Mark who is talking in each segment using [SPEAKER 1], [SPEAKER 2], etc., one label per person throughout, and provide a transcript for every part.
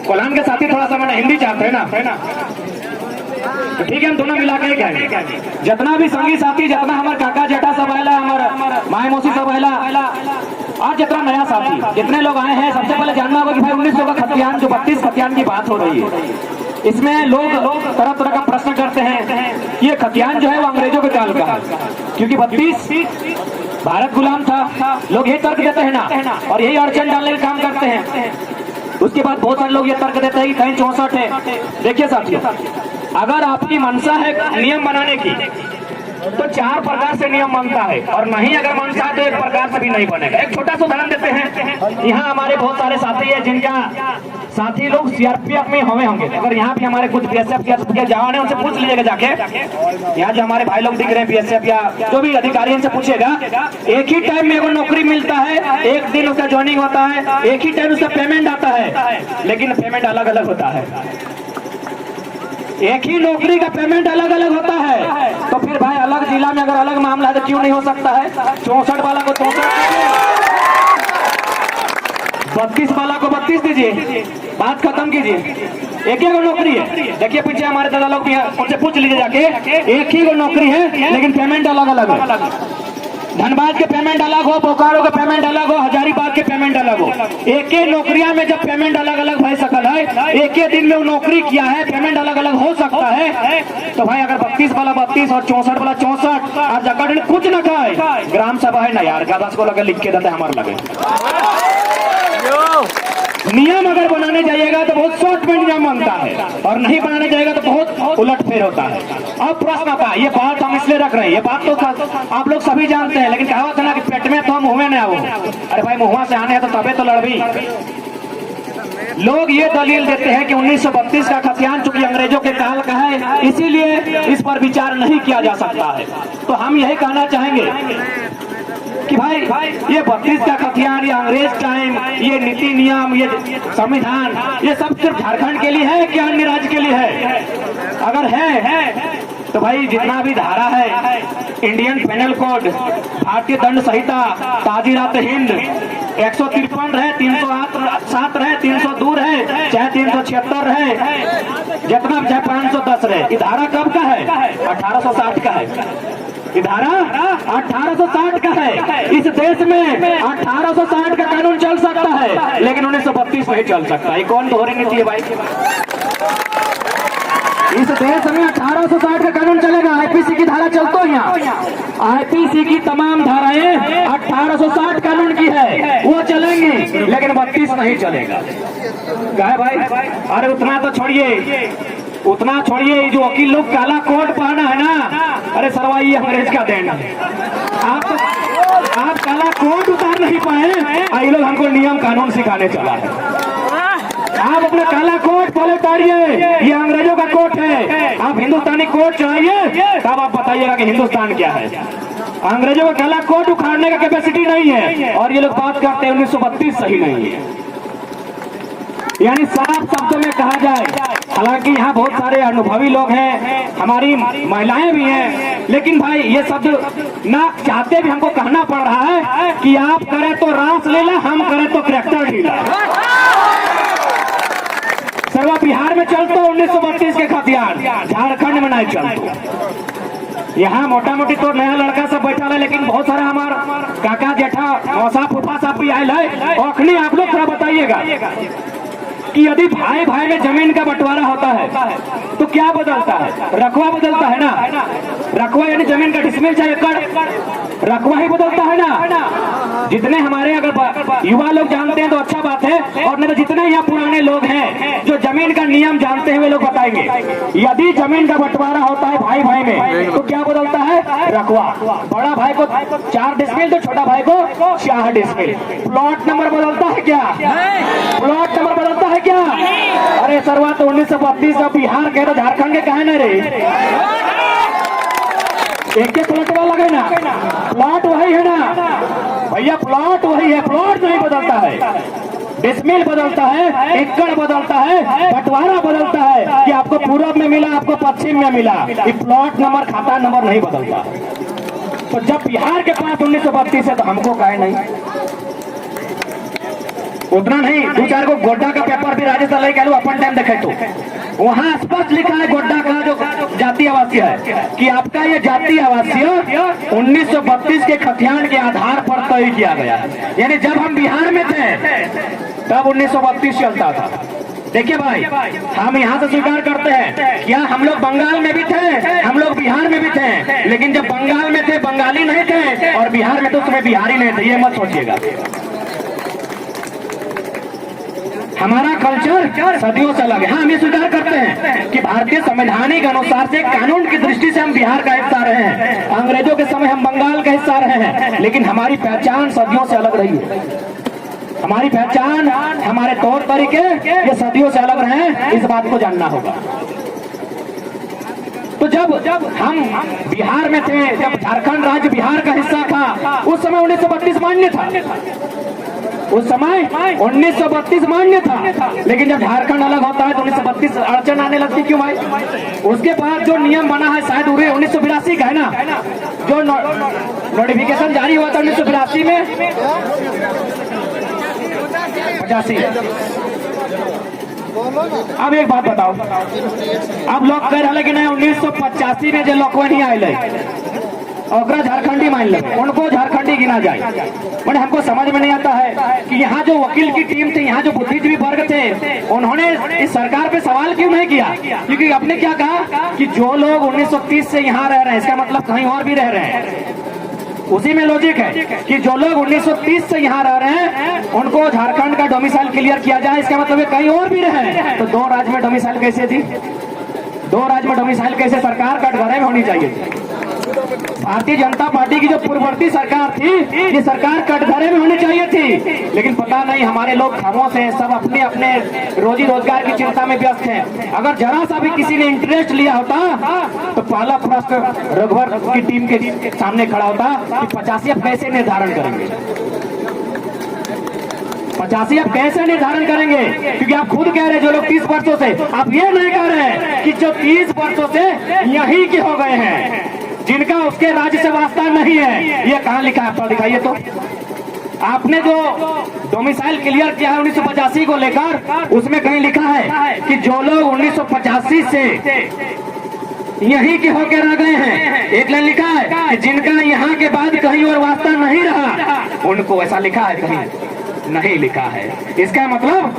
[SPEAKER 1] कोल्हान के साथी थोड़ा सा मैंने हिंदी चाहते हैं ना, तो ठीक है हम दोनों मिला के कहेंगे। जितना भी संगी साथी, जितना हमारे काका जेठा सब आयला, हमारे माए मौसी सब आयला, और जितना नया साथी जितने लोग आए हैं, सबसे पहले जानना होगा कि भाई 1900 का खतियान, जो 32 खतियान की बात हो रही है, इसमें लोग तरह तरह का प्रश्न करते हैं। ये खतियान जो है वो अंग्रेजों के काल का है, क्योंकि 32 भारत गुलाम था, लोग ये तर्क देते हैं ना, और यही अड़चन डालने का काम करते हैं। उसके बाद बहुत सारे लोग ये तर्क देते हैं कि कहीं 64 है। देखिए साथियों, अगर आपकी मंशा है नियम बनाने की, तो 4 प्रकार से नियम बनता है, और नहीं अगर मंशा तो 1 प्रकार से भी नहीं बनेगा। एक छोटा सा उदाहरण देते हैं। यहाँ हमारे बहुत सारे साथी है, जिनका साथी लोग सीआरपीएफ में होंगे। अगर यहाँ भी हमारे कुछ बीएसएफ के जवान है, उनसे पूछ लीजिएगा जाके। यहाँ जो हमारे भाई लोग दिख रहे हैं बीएसएफ या जो भी अधिकारी, उनसे पूछेगा, एक ही टाइम में वो नौकरी मिलता है, एक दिन उसका ज्वाइनिंग होता है, एक ही टाइम उसका पेमेंट आता है, लेकिन पेमेंट अलग अलग होता है। एक ही नौकरी का पेमेंट अलग अलग होता है, तो फिर भाई अलग जिला में अगर अलग मामला है तो क्यों नहीं हो सकता है? 64 वाला को 64, 32 वाला को 32 दीजिए, बात खत्म कीजिए। एक ही को नौकरी है। देखिए पीछे हमारे दादा लोग भी हैं, उनसे पूछ लीजिए जाके, एक ही को नौकरी है लेकिन पेमेंट अलग अलग है। धनबाद के पेमेंट अलग हो, बोकारो के पेमेंट अलग हो, हजारीबाग के पेमेंट अलग हो। एक ही नौकरियां में जब पेमेंट अलग अलग भाई सकल है, एक ही दिन में वो नौकरी किया है, पेमेंट अलग अलग हो सकता है। तो भाई अगर 32 वाला 32 और 64 वाला 64 और जगह कुछ न खाए, ग्राम सभा है ना यार, कागज को लगे लिख के देते हमारे लगे। नियम अगर बनाने जाइएगा तो बहुत शॉर्ट में नियम बनता है, और नहीं बनाने जाएगा तो बहुत उलटफेर होता है। अब प्रश्न आता है, ये बात हम इसलिए रख रहे हैं, ये बात तो आप लोग सभी जानते हैं, लेकिन कहावत है ना कि पेट में तो हम मुंह में नहीं आओ। अरे भाई मुंह से आने हैं तो तबे तो लड़बी। लोग ये दलील देते हैं कि 1932 का खतियान चूंकि अंग्रेजों के काल का है, इसीलिए इस पर विचार नहीं किया जा सकता है। तो हम यही कहना चाहेंगे कि भाई ये 32 का खतियान, ये अंग्रेज टाइम, ये नीति नियम, ये संविधान, ये सब सिर्फ झारखंड के लिए है कि अन्य राज्य के लिए है? अगर है तो भाई जितना भी धारा है, इंडियन पेनल कोड, भारतीय दंड संहिता, ताजीरात हिंद 153 रहे, 307 रहे, 302 रहे, चाहे 376 रहे, जितना चाहे 510 रहे, ये धारा कब का है? 1860 का है। धारा 1860 का है। इस देश में 1860 का कानून चल सकता है, लेकिन 1932 नहीं चल सकता। ये कौन दोहरी नीति है भाई? इस देश में 1860 का कानून चलेगा। आईपीसी की धारा चलता है यहाँ, आईपीसी की तमाम धाराएं 1860 कानून की है, वो चलेंगी, लेकिन 32 नहीं चलेगा। क्या है भाई? अरे उतना तो छोड़िए, जो वकील लोग काला कोट पहना है ना, अरे सरवा ये अंग्रेज का देन है। आप काला कोट उतार नहीं पाए, ये लोग हमको नियम कानून सिखाने चला है। आप अपना काला कोट पहले उतारिए, ये अंग्रेजों का कोट है। आप हिंदुस्तानी कोट चढ़ाइए, तब आप बताइएगा कि हिंदुस्तान क्या है। अंग्रेजों का काला कोट उखाड़ने का कैपेसिटी नहीं है, और ये लोग बात करते हैं 1932 सही नहीं है। यानी साफ शब्दों में कहा जाए, हालांकि यहाँ बहुत सारे अनुभवी लोग हैं, हमारी महिलाएं भी हैं, लेकिन भाई ये शब्द ना चाहते भी हमको कहना पड़ रहा है कि आप करें तो रास लीला, हम करें तो ट्रैक्टर ढीला। सर्वा बिहार में चलते 1932 के खतियान, झारखंड में नहीं चलते। यहाँ मोटा मोटी तो नया लड़का सब बैठा है, लेकिन बहुत सारा हमारा काका जेठा मौसा फूफा सब भी आयल है। और अखनी आप लोग थोड़ा बताइएगा कि यदि भाई भाई में जमीन का बंटवारा होता है तो क्या बदलता है? रकबा बदलता है ना। रकबा यानी जमीन का डिसमिल चाहे एकड़, रकबा ही बदलता है ना। जितने हमारे अगर युवा लोग जानते हैं तो अच्छा बात है, और नहीं तो जितने यहाँ पुराने लोग हैं जो जमीन का नियम जानते हैं वे लोग बताएंगे। यदि जमीन का बंटवारा होता है भाई भाई में तो क्या बदलता है? रकबा। बड़ा भाई को 4 डिसमिल तो छोटा भाई को 4 डिसमिल। प्लॉट नंबर बदलता है क्या? प्लॉट नंबर बदलता है क्या? अरे सरवा तो 1932 का बिहार के तो झारखंड के कहे ना रे, एक प्लॉट वाला लगे ना, प्लॉट वही है ना भैया, प्लॉट वही है, प्लॉट नहीं बदलता है। डिसमिल बदलता है, एकड़ बदलता है, बंटवारा बदलता है कि आपको पूरब में मिला, आपको पश्चिम में मिला। ये प्लॉट नंबर खाता नंबर नहीं बदलता। तो जब बिहार के पास 1932 है तो हमको कहे नहीं। उतना नहीं, 2-4 को गोड्डा का पेपर भी राजस्थान चले गए अपन टाइम देखे तो वहाँ स्पष्ट लिखा है गोड्डा का जो जाति आवासीय है कि आपका ये जाति आवासीय 1932 के खतियान के आधार पर तय किया गया। यानी जब हम बिहार में थे तब 1932 चलता था। देखिए भाई, हम यहाँ से स्वीकार करते हैं क्या हम लोग बंगाल में भी थे, हम लोग बिहार में भी थे, लेकिन जब बंगाल में थे बंगाली नहीं थे और बिहार में तो उसमें बिहारी नहीं थे, ये मत सोचिएगा। हमारा कल्चर सदियों से अलग है। हाँ, हम ये स्वीकार करते हैं कि भारतीय संवैधानिक अनुसार से कानून की दृष्टि से हम बिहार का हिस्सा रहे हैं, अंग्रेजों के समय हम बंगाल का हिस्सा रहे हैं, लेकिन हमारी पहचान सदियों से अलग रही है। हमारी पहचान, हमारे तौर तरीके ये सदियों से अलग रहे हैं, इस बात को जानना होगा। तो जब हम बिहार में थे, जब झारखंड राज्य बिहार का हिस्सा था, उस समय 1932 मान्य था, उस समय 1932 मान्य था। लेकिन जब झारखंड अलग होता है तो 1932 अड़चन आने लगती। क्यों भाई? उसके बाद जो नियम बना है शायद 1982 का है ना, जो नोटिफिकेशन जारी हुआ था 1982 में 85। अब एक बात बताओ, अब लोग कह रहे कि नहीं 1985 में जो लोग नहीं आए और झारखंडी मान ले, उनको झारखंडी गिना जाए। मैंने हमको समझ में नहीं आता है कि यहाँ जो वकील की टीम थी, यहाँ जो बुद्धिजीवी वर्ग थे, उन्होंने इस सरकार पे सवाल क्यों नहीं किया? क्योंकि आपने क्या कहा कि जो लोग 1930 से यहाँ रह रहे हैं, इसका मतलब कहीं और भी रह रहे हैं। उसी में लॉजिक है कि जो लोग 1930 से यहाँ रह रहे हैं उनको झारखंड का डोमिसाइल क्लियर किया जाए, इसका मतलब है कहीं और भी रहे। तो 2 राज्य में डोमिसाइल कैसे थी? 2 राज्य में डोमिसाइल कैसे? सरकार कटघरे में होनी चाहिए थी। भारतीय जनता पार्टी की जो पूर्ववर्ती सरकार थी, ये सरकार कटघरे में होनी चाहिए थी, लेकिन पता नहीं हमारे लोग खामोश हैं, सब अपने अपने रोजी रोजगार की चिंता में व्यस्त हैं। अगर जरा सा भी किसी ने इंटरेस्ट लिया होता तो पहला प्रश्न रघुवर की टीम के सामने खड़ा होता कि 85 अब कैसे निर्धारण करेंगे, 85 अब कैसे निर्धारण करेंगे? क्योंकि आप खुद कह रहे जो लोग 30 वर्षों से, आप ये नहीं कह रहे कि जो 30 वर्षों से यहीं के हो गए हैं, जिनका उसके राज्य से वास्ता नहीं है। ये कहाँ लिखा है? आप दिखाइए तो। आपने जो डोमिसाइल क्लियर किया है 1985 को लेकर, उसमें कहीं लिखा है कि जो लोग 1985 से यहीं के होकर रह गए हैं, एक लाइन लिखा है कि जिनका यहाँ के बाद कहीं और वास्ता नहीं रहा, उनको। ऐसा लिखा है? कहीं नहीं लिखा है। इसका मतलब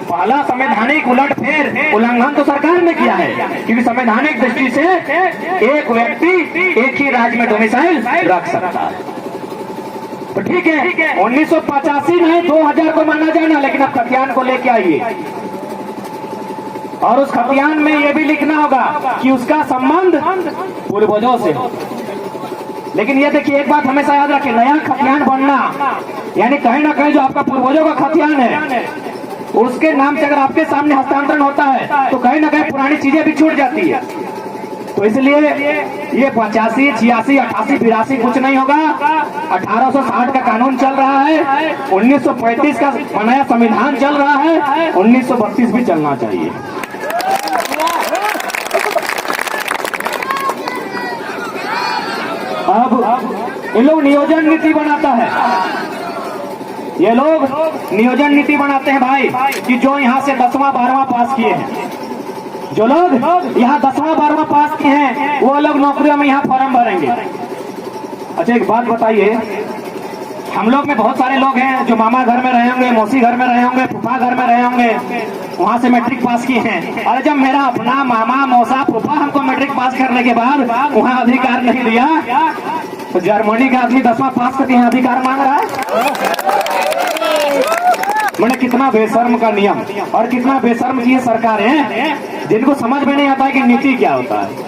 [SPEAKER 1] पहला संवैधानिक उलटफेर, उल्लंघन तो सरकार ने किया है, क्योंकि संवैधानिक दृष्टि से एक व्यक्ति एक ही राज्य में डोमिसाइल रख सकता है। तो ठीक है, 1985 नहीं 2000 को माना जाना, लेकिन अब खतियान को लेके आइए और उस खतियान में यह भी लिखना होगा कि उसका संबंध पूर्वजों से हो। लेकिन ये देखिए, एक बात हमेशा याद रखें, नया खतियान बनना यानी कहीं ना कहीं जो आपका पूर्वजों का खतियान है उसके नाम से अगर आपके सामने हस्तांतरण होता है तो कहीं ना कहीं पुरानी चीजें भी छूट जाती है। तो इसलिए ये 85, 86, 88, 82 कुछ नहीं होगा। 1860 का कानून चल रहा है, 1935 का बनाया संविधान चल रहा है, 1932 भी चलना चाहिए। अब ये लोग नियोजन नीति बनाता है, ये लोग नियोजन नीति बनाते हैं भाई कि जो यहाँ से 10वां 12वां पास किए हैं, जो लोग यहाँ 10वां 12वां पास किए हैं वो लोग नौकरियों में यहाँ फॉर्म भरेंगे। अच्छा एक बात बताइए, हम लोग में बहुत सारे लोग हैं जो मामा घर में रहे होंगे, मौसी घर में रहे होंगे, फूफा घर में रहे होंगे, वहां से मैट्रिक पास किए हैं। और जब मेरा अपना मामा मौसा फूफा हमको मैट्रिक पास करने के बाद वहां अधिकार नहीं दिया, तो जर्मनी का आदमी 10वां पास करके यहाँ अधिकार मांग रहा है। मैंने कितना बेशर्म का नियम और कितना बेशर्म की सरकार है जिनको समझ में नहीं आता कि नीति क्या होता है।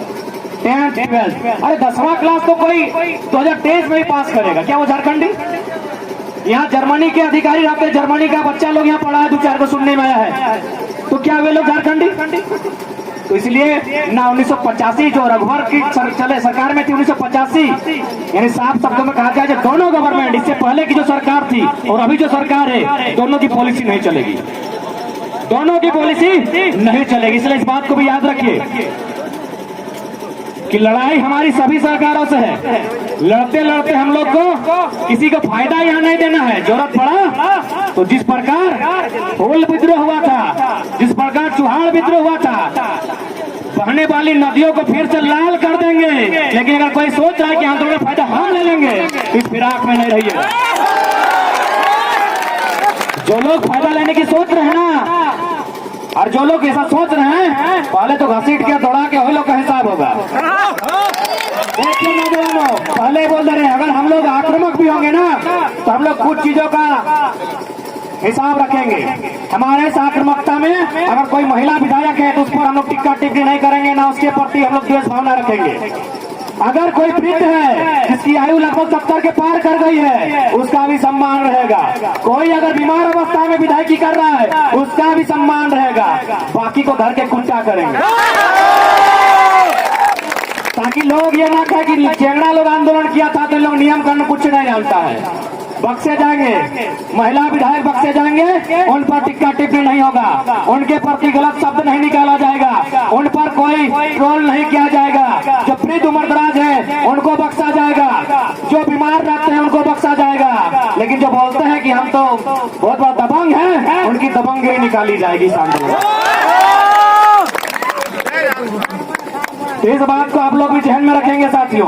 [SPEAKER 1] 10th 12th, अरे 10वां क्लास तो कोई 2023 में ही पास करेगा क्या? वो झारखंडी? यहाँ जर्मनी के अधिकारी रहते हैं, जर्मनी का बच्चा लोग यहाँ पढ़ा है, 2-4 को सुनने में आया है, तो क्या वे लोग झारखंडी? तो इसलिए ना 1985 जो रघुवर की चले सरकार में थी 1985, यानी साफ शब्दों में कहा जाए दोनों गवर्नमेंट, इससे पहले की जो सरकार थी और अभी जो सरकार है, दोनों की पॉलिसी नहीं चलेगी, दोनों की पॉलिसी नहीं चलेगी। इसलिए इस बात को भी याद रखिए कि लड़ाई हमारी सभी सरकारों से है। लड़ते लड़ते हम लोग को किसी को फायदा यहाँ नहीं देना है। जरूरत पड़ा तो जिस प्रकार हुल विद्रोह हुआ था, जिस लाल विद्रोह हुआ था, बहने वाली नदियों को फिर से लाल कर देंगे। लेकिन अगर कोई सोच रहा है कि आंदोलन का फायदा हम ले लेंगे, इस फिराक में नहीं रहिएगा। जो लोग फायदा लेने की सोच रहे हैं ना, और जो लोग ऐसा सोच रहे हैं, पहले तो घसीट के दौड़ा के वही लोग का हिसाब होगा। देखिए नौजवानों, पहले बोल रहे हैं अगर हम लोग आक्रामक भी होंगे ना, तो हम लोग कुछ चीजों का हिसाब रखेंगे। हमारे इस आक्रामकता में अगर कोई महिला विधायक है तो उस पर हम लोग टिक्का टिप्पणी नहीं करेंगे, ना उसके प्रति हम लोग द्वेष भावना रखेंगे। अगर कोई वृद्ध है जिसकी आयु लगभग 70 के पार कर गई है, उसका भी सम्मान रहेगा। कोई अगर बीमार अवस्था में विधायकी कर रहा है, उसका भी सम्मान रहेगा। बाकी को घर के कुत्ता करेंगे, ताकि लोग ये ना कहे कि चेंगड़ा लोग आंदोलन किया था तो लोग नियम कानून कुछ नहीं जानता है। बक्से जाएंगे, महिला विधायक बक्से जाएंगे, उन पर टिक्का टिप्पणी नहीं होगा, उनके प्रति गलत शब्द नहीं निकाला जाएगा, उन पर कोई ट्रोल नहीं किया जाएगा। जो वृद्ध उम्रदराज है उनको बख्शा जाएगा, जो बीमार रहते हैं उनको बख्शा जाएगा। लेकिन जो बोलते हैं कि हम तो बहुत बड़ा दबंग हैं, उनकी दबंगगिरी निकाली जाएगी इस आंदोलन। इस बात को आप लोग भी ध्यान में रखेंगे साथियों,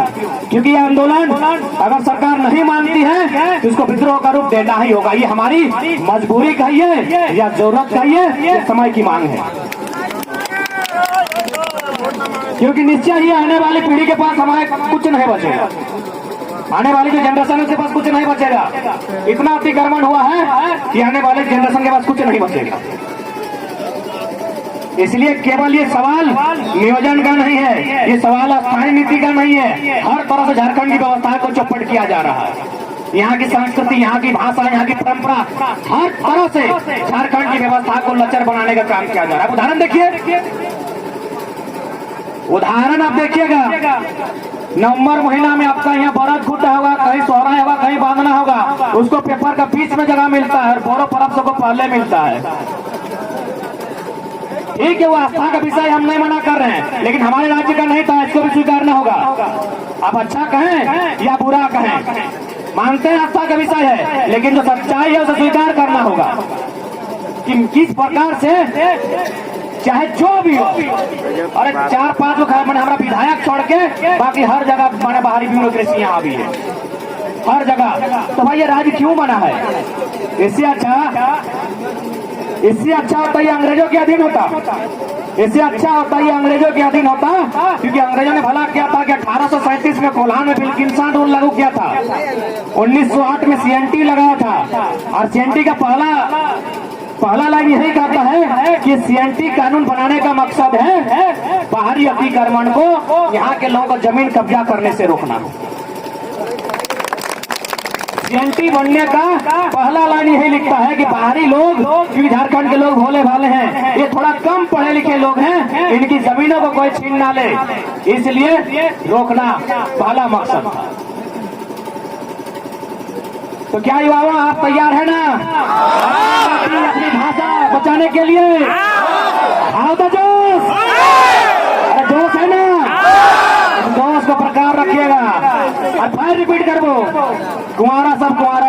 [SPEAKER 1] क्योंकि ये आंदोलन अगर सरकार नहीं मानती है तो इसको विद्रोह का रूप देना ही होगा। ये हमारी मजबूरी कहिए या जरूरत कहिए, ये समय की मांग है। क्योंकि निश्चय ही आने वाली पीढ़ी के पास हमारे कुछ नहीं बचेगा, आने वाली जो जनरेशन है उसके पास कुछ नहीं बचेगा। इतना अतिक्रमण हुआ है कि आने वाले जनरेशन के पास कुछ नहीं बचेगा। इसलिए केवल ये सवाल नियोजन का नहीं है, ये सवाल स्थानीय नीति का नहीं है। हर तरह से झारखंड की व्यवस्था को चौपट किया जा रहा है। यहाँ की संस्कृति, यहाँ की भाषा, यहाँ की परंपरा, हर तरह से झारखंड की व्यवस्था को लचर बनाने का काम किया जा रहा है। उदाहरण देखिए, उदाहरण आप देखिएगा, नवंबर महीना में आपका यहाँ बरत खुदा होगा, कहीं सोहरा होगा, कहीं बांधना होगा, उसको पेपर का बीच में जगह मिलता है और बोरो परब सबको पहले मिलता है। ठीक है, वो आस्था का विषय हम नहीं मना कर रहे हैं, लेकिन हमारे राज्य का नहीं था, इसको भी स्वीकारना होगा। आप अच्छा कहें या बुरा कहें, मानते हैं आस्था का विषय है, लेकिन जो सच्चाई है उसे स्वीकार करना होगा कि किस प्रकार से चाहे जो भी हो। अरे 4-5 लोग मैंने हमारा विधायक छोड़ के बाकी हर जगह मैंने बाहरी ब्यूरोक्रेसी यहाँ भी है, हर जगह। तो भाई ये राज्य क्यों बना है? इससे अच्छा होता ये अंग्रेजों के अधीन होता, इससे अच्छा होता ये अंग्रेजों के अधीन होता, क्योंकि अंग्रेजों ने भला किया था कि 1837 में कोल्हान में विल्किंसन रूल लागू किया था, 1908 में सीएनटी लगाया था। और सीएनटी का पहला लाइन यही कहता है कि सीएनटी कानून बनाने का मकसद है बाहरी अतिक्रमण को यहाँ के लोगों को जमीन कब्जा करने से रोकना। सीएनटी बनने का पहला लाइन यही लिखता है कि बाहरी लोग, क्योंकि झारखंड के लोग भोले भाले हैं, ये थोड़ा कम पढ़े लिखे लोग हैं, इनकी जमीनों को कोई छीन ना ले, इसलिए रोकना पहला मकसद था। तो क्या युवाओं, आप तैयार है ना अपनी भाषा बचाने के लिए? आओ तो जोश, अरे जोश है ना, जोश को प्रकार रखिएगा। और फिर रिपीट कर वो, कुंवारा सब कुंवारी।